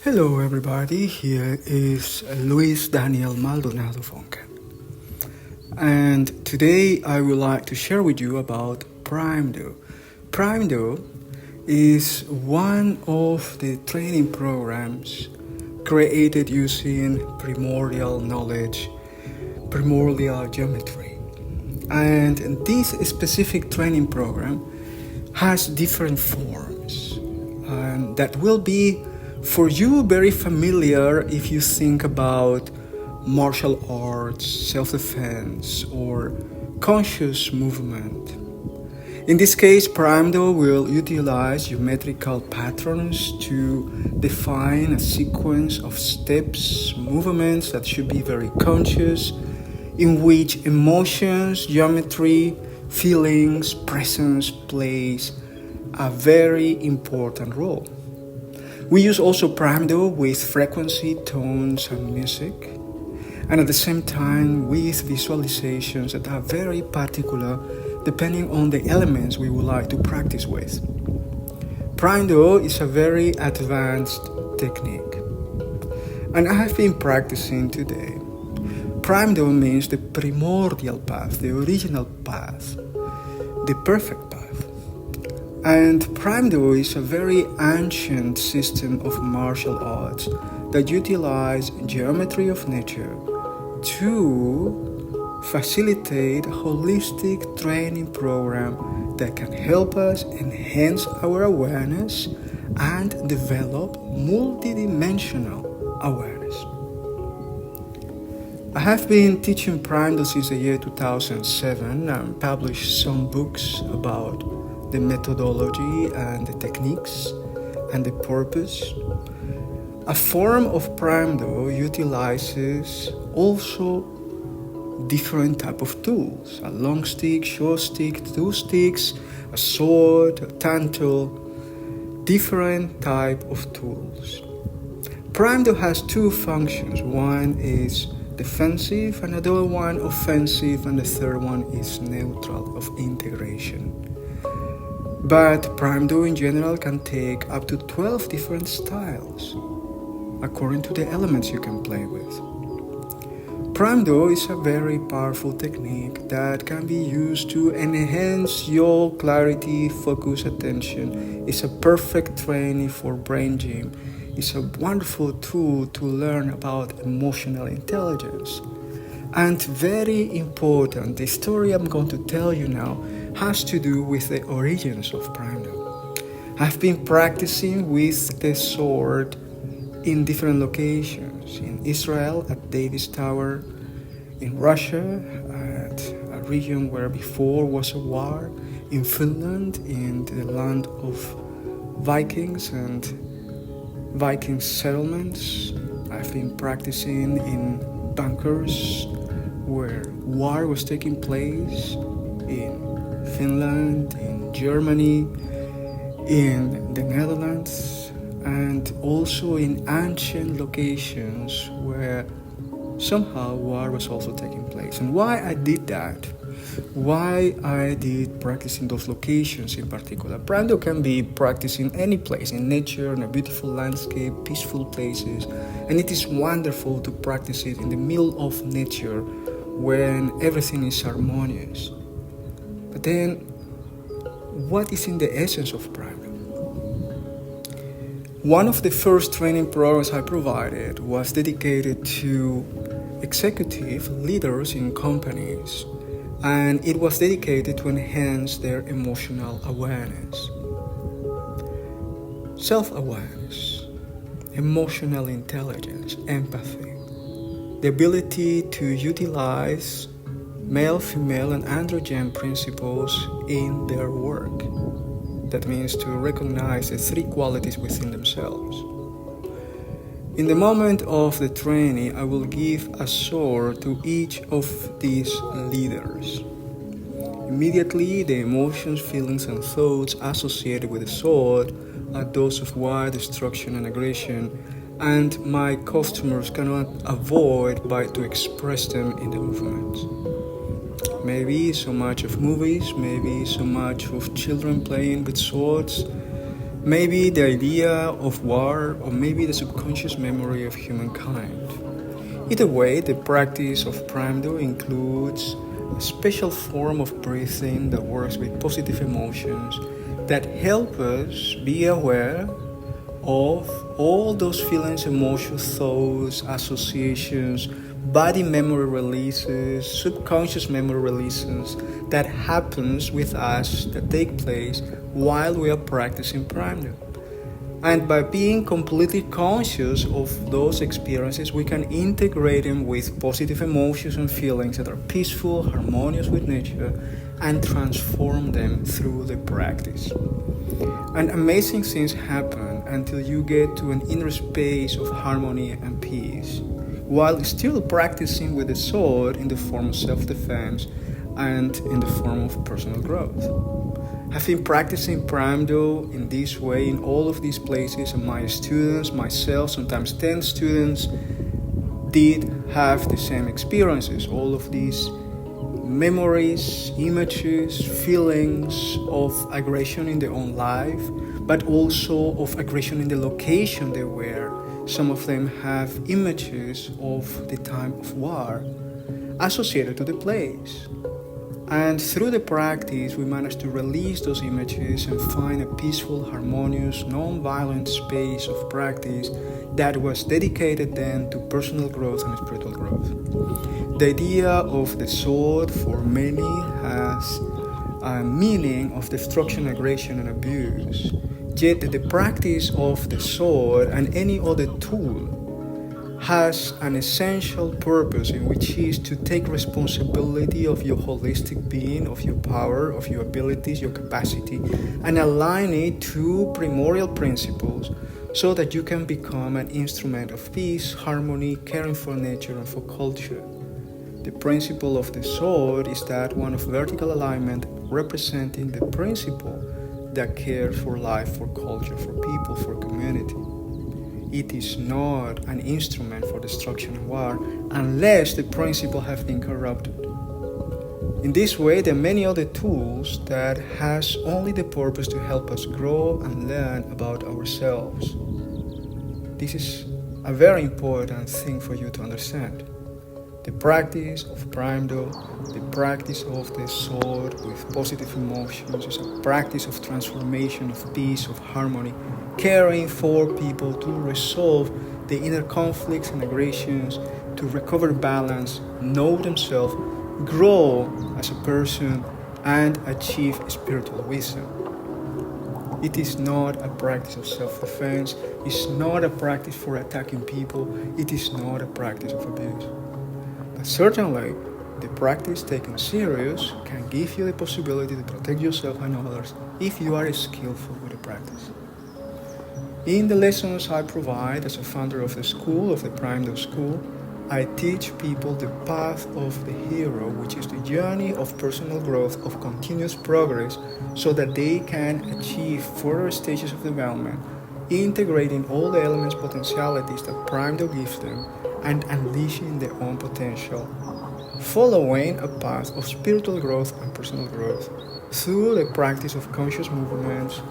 Hello everybody, here is luisdanielmaldonadofonken. And today I would like to share with you about PrimeDo. PrimeDo is one of the training programs created using primordial knowledge, primordial geometry. And this specific training program has different forms and that will be for you very familiar if you think about martial arts, self-defense, or conscious movement. In this case, PrimeDo will utilize geometrical patterns to define a sequence of steps, movements that should be very conscious, in which emotions, geometry, feelings, presence plays a very important role. We use also PrimeDo with frequency, tones, and music, and at the same time with visualizations that are very particular depending on the elements we would like to practice with. PrimeDo is a very advanced technique, and I have been practicing today. PrimeDo means the primordial path, the original path, the perfect path. And PrimeDo is a very ancient system of martial arts that utilize geometry of nature to facilitate a holistic training program that can help us enhance our awareness and develop multidimensional awareness. I have been teaching PrimeDo since the year 2007 and published some books about the methodology and the techniques and the purpose. A form of PrimeDo utilizes also different type of tools: a long stick, short stick, two sticks, a sword, a tanto, different type of tools. PrimeDo has two functions. One is defensive, another one offensive, and the third one is neutral, of integration. But PrimeDo in general can take up to 12 different styles according to the elements you can play with. PrimeDo is a very powerful technique that can be used to enhance your clarity, focus, attention. It's a perfect training for brain gym. It's a wonderful tool to learn about emotional intelligence. And very important, the story I'm going to tell you now has to do with the origins of PrimeDo. I've been practicing with the sword in different locations: in Israel at Davis Tower, in Russia at a region where before was a war, in Finland in the land of Vikings and Viking settlements. I've been practicing in bunkers where war was taking place, in Finland, in Germany, in the Netherlands, and also in ancient locations where somehow war was also taking place. And why I did that, why I did practice in those locations in particular. PrimeDo can be practiced in any place, in nature, in a beautiful landscape, peaceful places, and it is wonderful to practice it in the middle of nature when everything is harmonious. But then, what is in the essence of PrimeDo? One of the first training programs I provided was dedicated to executive leaders in companies, and it was dedicated to enhance their emotional awareness, self-awareness, emotional intelligence, empathy, the ability to utilize male, female, and androgen principles in their work. That means to recognize the three qualities within themselves. In the moment of the training, I will give a sword to each of these leaders. Immediately, the emotions, feelings, and thoughts associated with the sword are those of war, destruction, and aggression, and my customers cannot avoid but to express them in the movements. Maybe so much of movies, maybe so much of children playing with swords, maybe the idea of war, or maybe the subconscious memory of humankind. Either way, the practice of Pramdo includes a special form of breathing that works with positive emotions that help us be aware of all those feelings, emotions, thoughts, associations, body memory releases, subconscious memory releases that happens with us, that take place while we are practicing Pramdo. And by being completely conscious of those experiences, we can integrate them with positive emotions and feelings that are peaceful, harmonious with nature, and transform them through the practice. And amazing things happen until you get to an inner space of harmony and peace, while still practicing with the sword in the form of self-defense and in the form of personal growth. I've been practicing Pramdo in this way in all of these places, and my students, myself, sometimes 10 students, did have the same experiences. All of these memories, images, feelings of aggression in their own life, but also of aggression in the location they were. Some of them have images of the time of war associated to the place. And through the practice, we managed to release those images and find a peaceful, harmonious, non-violent space of practice that was dedicated then to personal growth and spiritual growth. The idea of the sword for many has a meaning of destruction, aggression, and abuse. Yet the practice of the sword and any other tool has an essential purpose, in which is to take responsibility of your holistic being, of your power, of your abilities, your capacity, and align it to primordial principles so that you can become an instrument of peace, harmony, caring for nature and for culture. The principle of the sword is that one of vertical alignment, representing the principle that cares for life, for culture, for people, for community. It is not an instrument for destruction and war unless the principle has been corrupted. In this way, there are many other tools that has only the purpose to help us grow and learn about ourselves. This is a very important thing for you to understand. The practice of Pramdo, the practice of the sword with positive emotions, is a practice of transformation, of peace, of harmony, caring for people to resolve the inner conflicts and aggressions, to recover balance, know themselves, grow as a person, and achieve spiritual wisdom. It is not a practice of self-defense, it's not a practice for attacking people, it is not a practice of abuse. But certainly, the practice taken serious can give you the possibility to protect yourself and others if you are skillful with the practice. In the lessons I provide as a founder of the school, of the Pramdo School, I teach people the path of the hero, which is the journey of personal growth, of continuous progress, so that they can achieve further stages of development, integrating all the elements, potentialities that Pramdo gives them, and unleashing their own potential, following a path of spiritual growth and personal growth through the practice of conscious movements,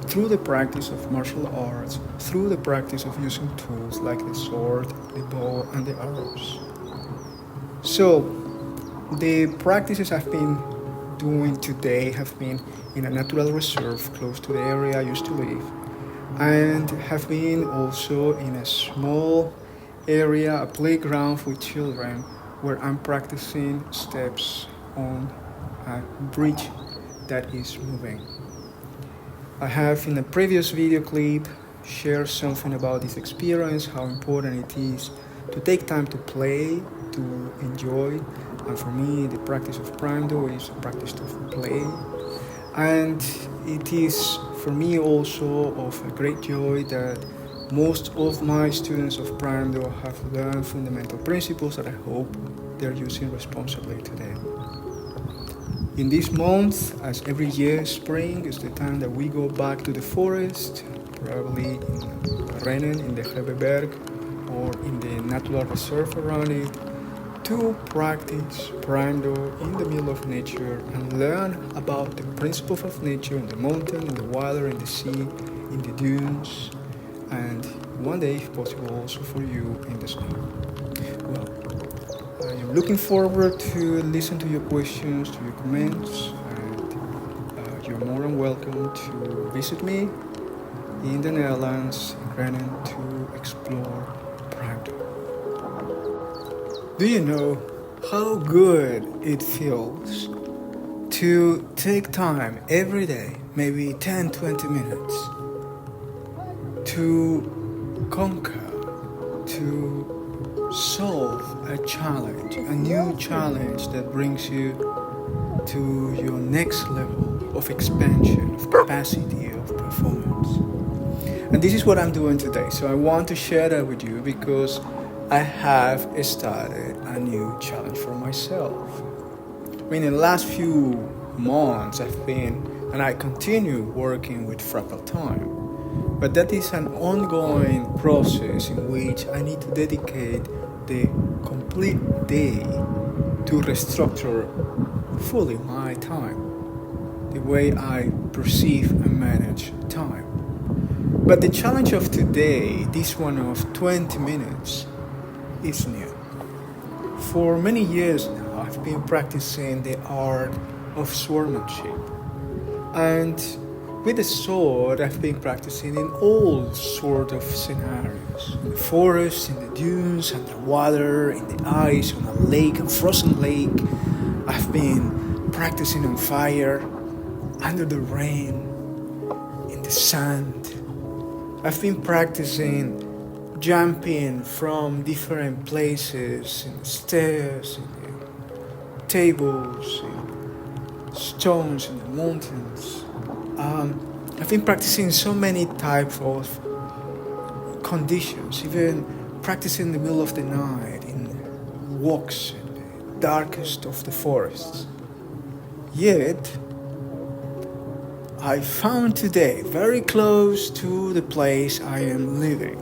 through the practice of martial arts, through the practice of using tools like the sword, the bow, and the arrows. So, the practices I've been doing today have been in a natural reserve close to the area I used to live, and have been also in a small area, a playground with children, where I'm practicing steps on a bridge that is moving. I have in a previous video clip shared something about this experience, how important it is to take time to play, to enjoy. And for me, the practice of Pramdo is a practice of play. And it is for me also of a great joy that most of my students of Pramdo have learned fundamental principles that I hope they're using responsibly today. In this month, as every year, spring is the time that we go back to the forest, probably in Rennen, in the Hebeberg, or in the natural reserve around it, to practice Pramdo in the middle of nature and learn about the principles of nature in the mountain, in the water, in the sea, in the dunes, and one day, if possible, also for you in the snow. Well, I am looking forward to listen to your questions, to your comments, and you're more than welcome to visit me in the Netherlands, in Groningen, to explore Prague. Do you know how good it feels to take time every day, maybe 10-20 minutes, to conquer, to solve a challenge, a new challenge that brings you to your next level of expansion, of capacity, of performance? And this is what I'm doing today. So I want to share that with you because I have started a new challenge for myself. I mean, in the last few months, and I continue working with Fractal Time. But that is an ongoing process in which I need to dedicate the complete day to restructure fully my time, the way I perceive and manage time. But the challenge of today, this one of 20 minutes, is new. For many years now, I've been practicing the art of swordsmanship. And with the sword, I've been practicing in all sorts of scenarios. In the forest, in the dunes, underwater, in the ice, on a lake, a frozen lake. I've been practicing on fire, under the rain, in the sand. I've been practicing jumping from different places, in the stairs, in the tables, in stones, in the mountains. I've been practicing so many types of conditions, even practicing in the middle of the night, in walks in the darkest of the forests. Yet, I found today, very close to the place I am living,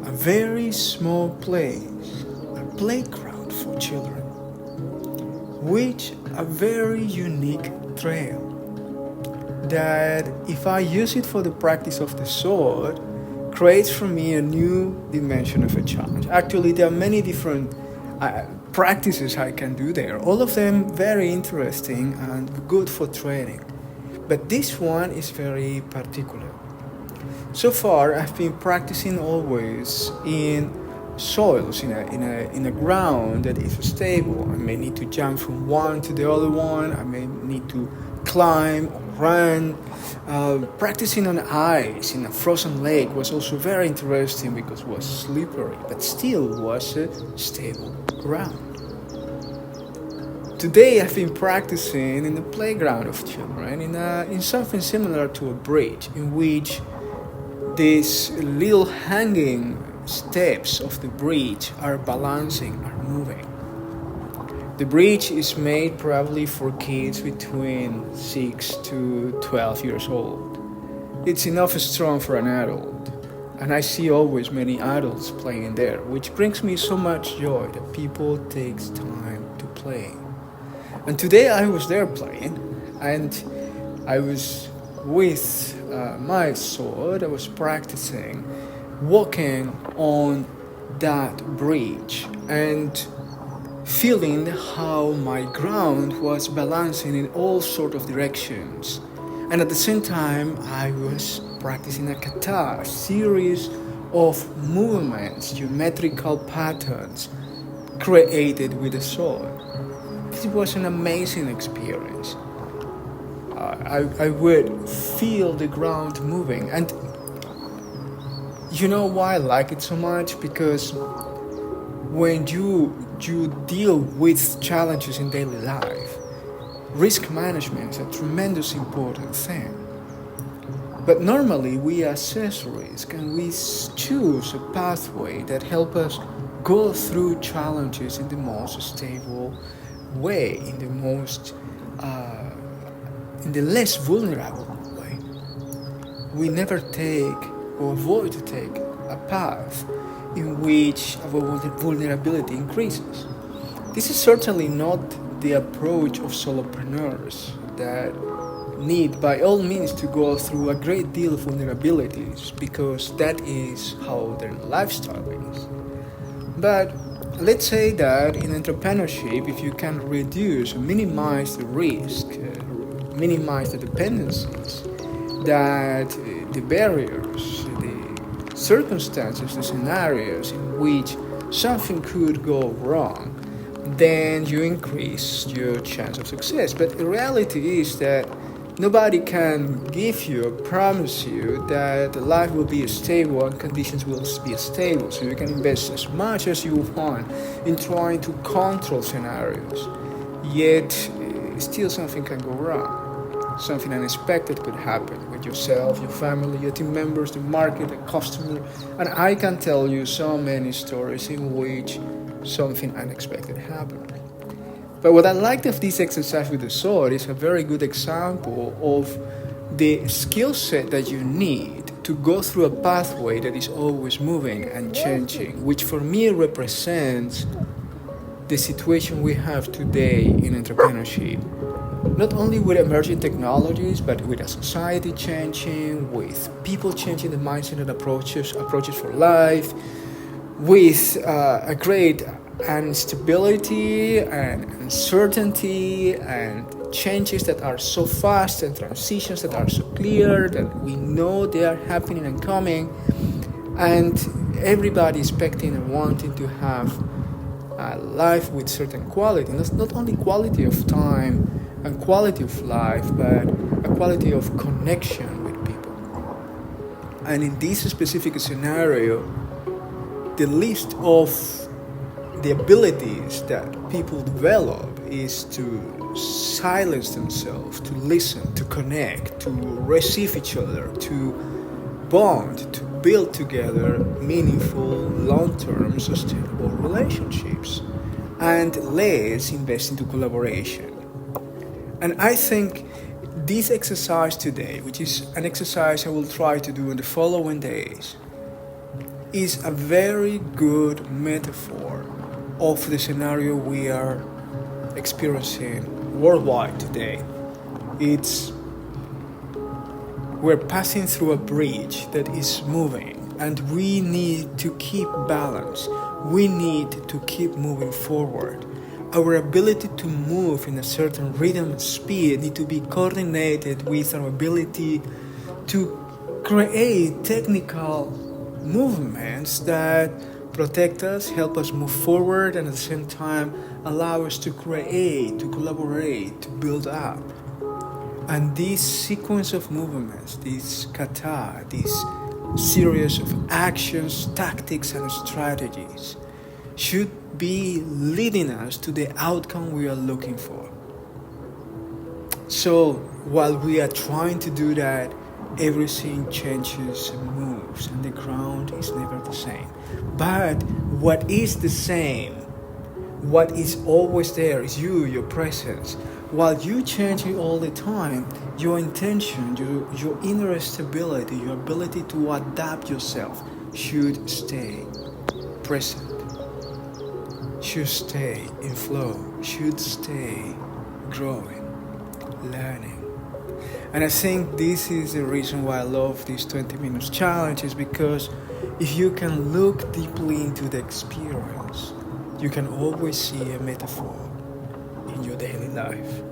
a very small place, a playground for children, which a very unique trail that, if I use it for the practice of the sword, creates for me a new dimension of a challenge. Actually, there are many different practices I can do there, all of them very interesting and good for training. But this one is very particular. So far, I've been practicing always in soils, in a ground that is stable. I may need to jump from one to the other one. I may need to climb or run. Practicing on ice in a frozen lake was also very interesting because it was slippery, but still was a stable ground. Today I've been practicing in the playground of children in something similar to a bridge, in which these little hanging steps of the bridge are balancing, are moving. The bridge is made probably for kids between 6 to 12 years old. It's enough strong for an adult, and I see always many adults playing there, which brings me so much joy that people take time to play. And today I was there playing, and I was with my sword. I was practicing walking on that bridge and feeling how my ground was balancing in all sorts of directions. And at the same time, I was practicing a kata, a series of movements, geometrical patterns created with the sword. This was an amazing experience. I would feel the ground moving. And you know why I like it so much? Because when you deal with challenges in daily life, risk management is a tremendous important thing. But normally we assess risk and we choose a pathway that helps us go through challenges in the most stable way, in the less vulnerable way. We never take or avoid to take a path in which our vulnerability increases. This is certainly not the approach of solopreneurs that need by all means to go through a great deal of vulnerabilities because that is how their lifestyle is. But let's say that in entrepreneurship, if you can reduce or minimize the risk, minimize the dependencies, that the barriers, the circumstances, the scenarios in which something could go wrong, then you increase your chance of success. But the reality is that nobody can give you or promise you that life will be stable and conditions will be stable. So you can invest as much as you want in trying to control scenarios. Yet, still something can go wrong. Something unexpected could happen with yourself, your family, your team members, the market, the customer. And I can tell you so many stories in which something unexpected happened. But what I liked of this exercise with the sword is a very good example of the skill set that you need to go through a pathway that is always moving and changing, which for me represents the situation we have today in entrepreneurship. Not only with emerging technologies, but with a society changing, with people changing the mindset and approaches for life, with a great instability and uncertainty and changes that are so fast and transitions that are so clear that we know they are happening and coming, and everybody expecting and wanting to have a life with certain quality. Not only quality of time and quality of life, but a quality of connection with people. And in this specific scenario, the list of the abilities that people develop is to silence themselves, to listen, to connect, to receive each other, to bond, to build together meaningful, long-term, sustainable relationships. And let's invest into collaboration. And I think this exercise today, which is an exercise I will try to do in the following days, is a very good metaphor of the scenario we are experiencing worldwide today. We're passing through a bridge that is moving, and we need to keep balance. We need to keep moving forward. Our ability to move in a certain rhythm and speed need to be coordinated with our ability to create technical movements that protect us, help us move forward, and at the same time allow us to create, to collaborate, to build up. And this sequence of movements, this kata, this series of actions, tactics, and strategies should be leading us to the outcome we are looking for. So while we are trying to do that, everything changes and moves, and the ground is never the same. But what is the same, what is always there is you, your presence. While you changing all the time, your intention, your inner stability, your ability to adapt yourself should stay present, should stay in flow, should stay growing, learning. And I think this is the reason why I love this 20 minutes challenge, is because if you can look deeply into the experience, you can always see a metaphor in your daily life.